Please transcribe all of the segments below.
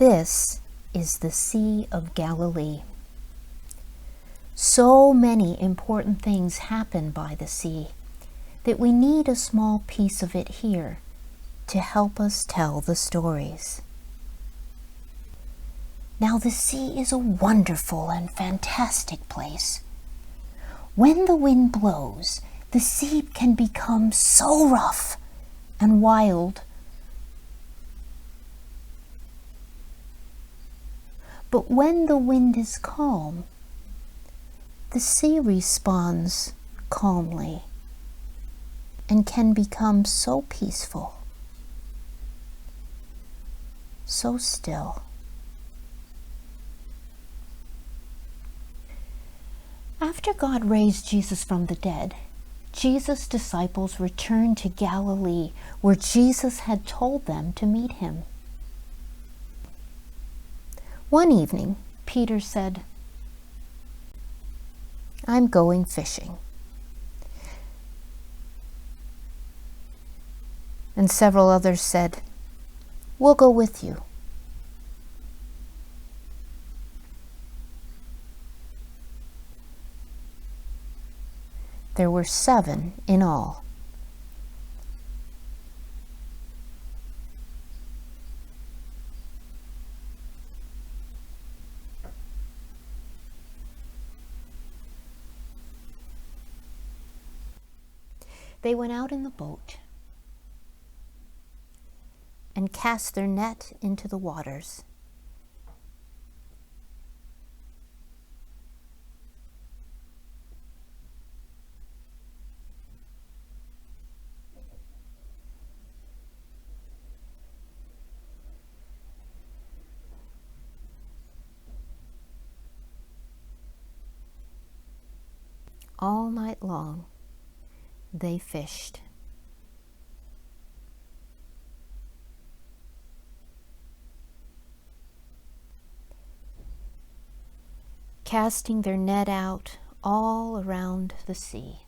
This is the Sea of Galilee. So many important things happen by the sea that we need a small piece of it here to help us tell the stories. Now, the sea is a wonderful and fantastic place. When the wind blows, the sea can become so rough and wild. But when the wind is calm, the sea responds calmly and can become so peaceful, so still. After God raised Jesus from the dead, Jesus' disciples returned to Galilee, where Jesus had told them to meet him. One evening, Peter said, "I'm going fishing." And several others said, "We'll go with you." There were 7 in all. They went out in the boat and cast their net into the waters. All night long, they fished. Casting their net out all around the sea.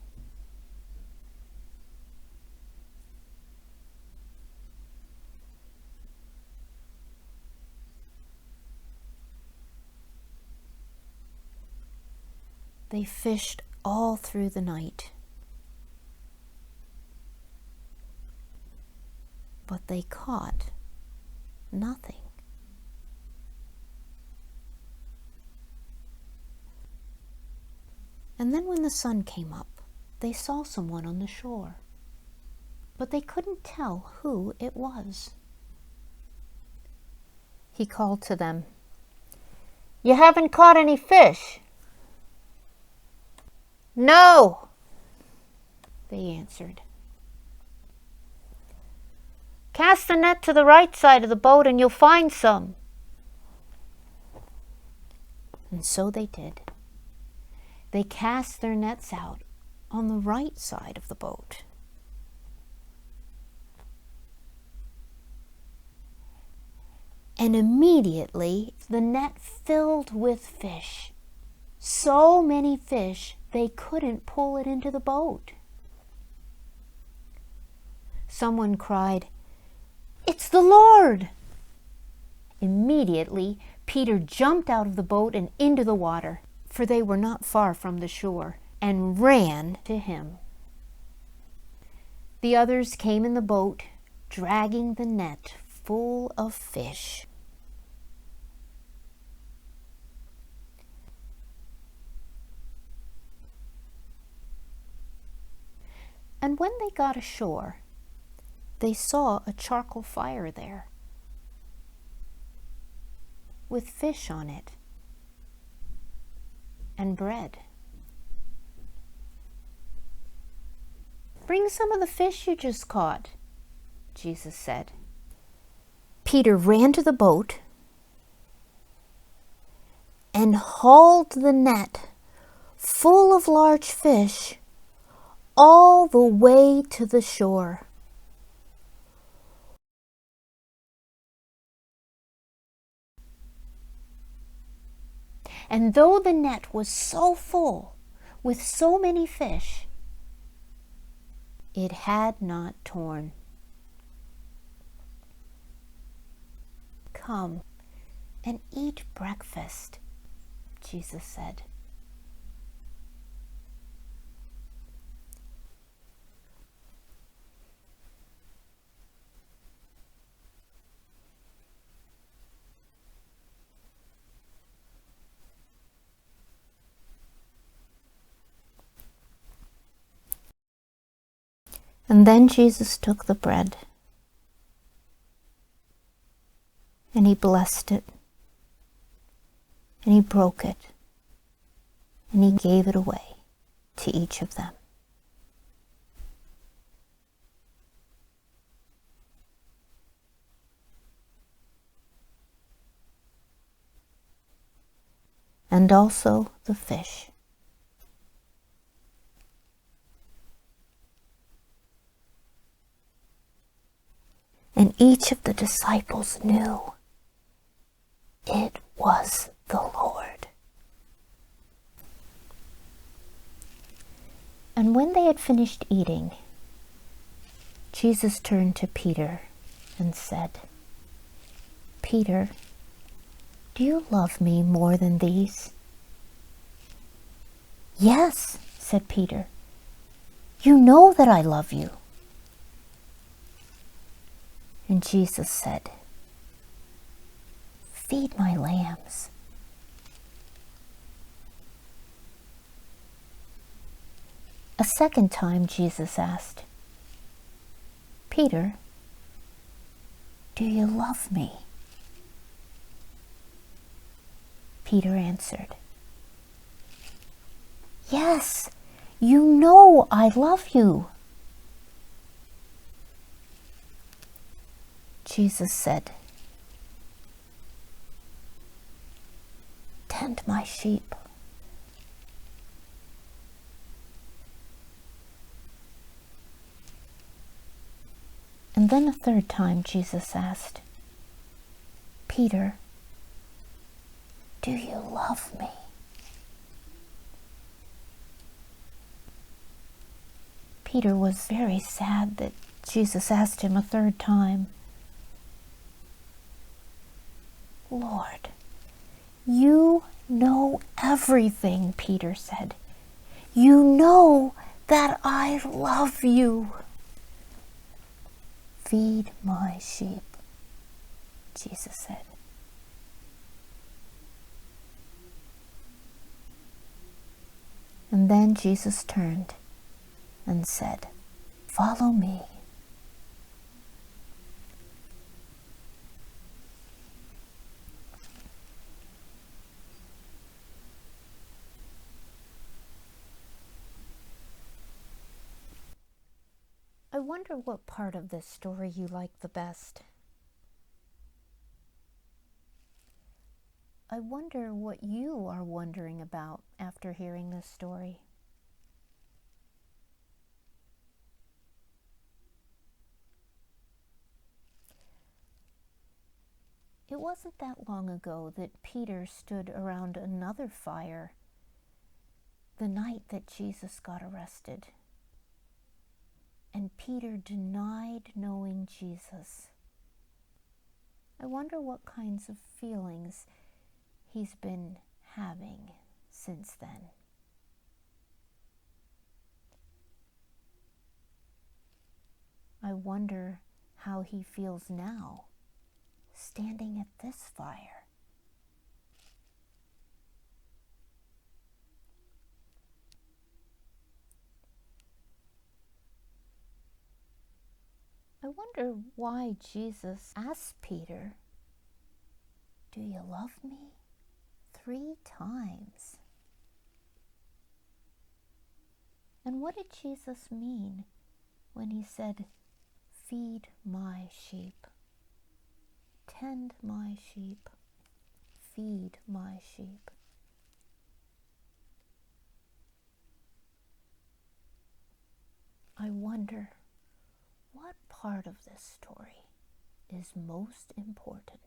They fished all through the night, but they caught nothing. And then when the sun came up, they saw someone on the shore, but they couldn't tell who it was. He called to them, "You haven't caught any fish?" "No," they answered. "Cast the net to the right side of the boat and you'll find some." And so they did. They cast their nets out on the right side of the boat. And immediately the net filled with fish. So many fish they couldn't pull it into the boat. Someone cried, "It's the Lord!" Immediately Peter jumped out of the boat and into the water, for they were not far from the shore, and ran to him. The others came in the boat, dragging the net full of fish. And when they got ashore, they saw a charcoal fire there, with fish on it and bread. "Bring some of the fish you just caught," Jesus said. Peter ran to the boat and hauled the net full of large fish all the way to the shore. And though the net was so full with so many fish, it had not torn. "Come," and eat breakfast," Jesus said. And then Jesus took the bread, and he blessed it, and he broke it, and he gave it away to each of them. And also the fish. And each of the disciples knew it was the Lord. And when they had finished eating, Jesus turned to Peter and said, "Peter, do you love me more than these?" "Yes," said Peter. "You know that I love you." And Jesus said, "Feed my lambs." A second time Jesus asked, "Peter, do you love me?" Peter answered, "Yes, you know I love you." Jesus said, "Tend my sheep." And then a third time Jesus asked, "Peter, do you love me?" Peter was very sad that Jesus asked him a third time. "Lord, you know everything," Peter said. "You know that I love you." "Feed my sheep," Jesus said. And then Jesus turned and said, "Follow me." I wonder what part of this story you like the best. I wonder what you are wondering about after hearing this story. It wasn't that long ago that Peter stood around another fire the night that Jesus got arrested. And Peter denied knowing Jesus. I wonder what kinds of feelings he's been having since then. I wonder how he feels now, standing at this fire. I wonder why Jesus asked Peter, "Do you love me?" 3 times. And what did Jesus mean when he said, "Feed my sheep, tend my sheep, feed my sheep"? I wonder what part of this story is most important.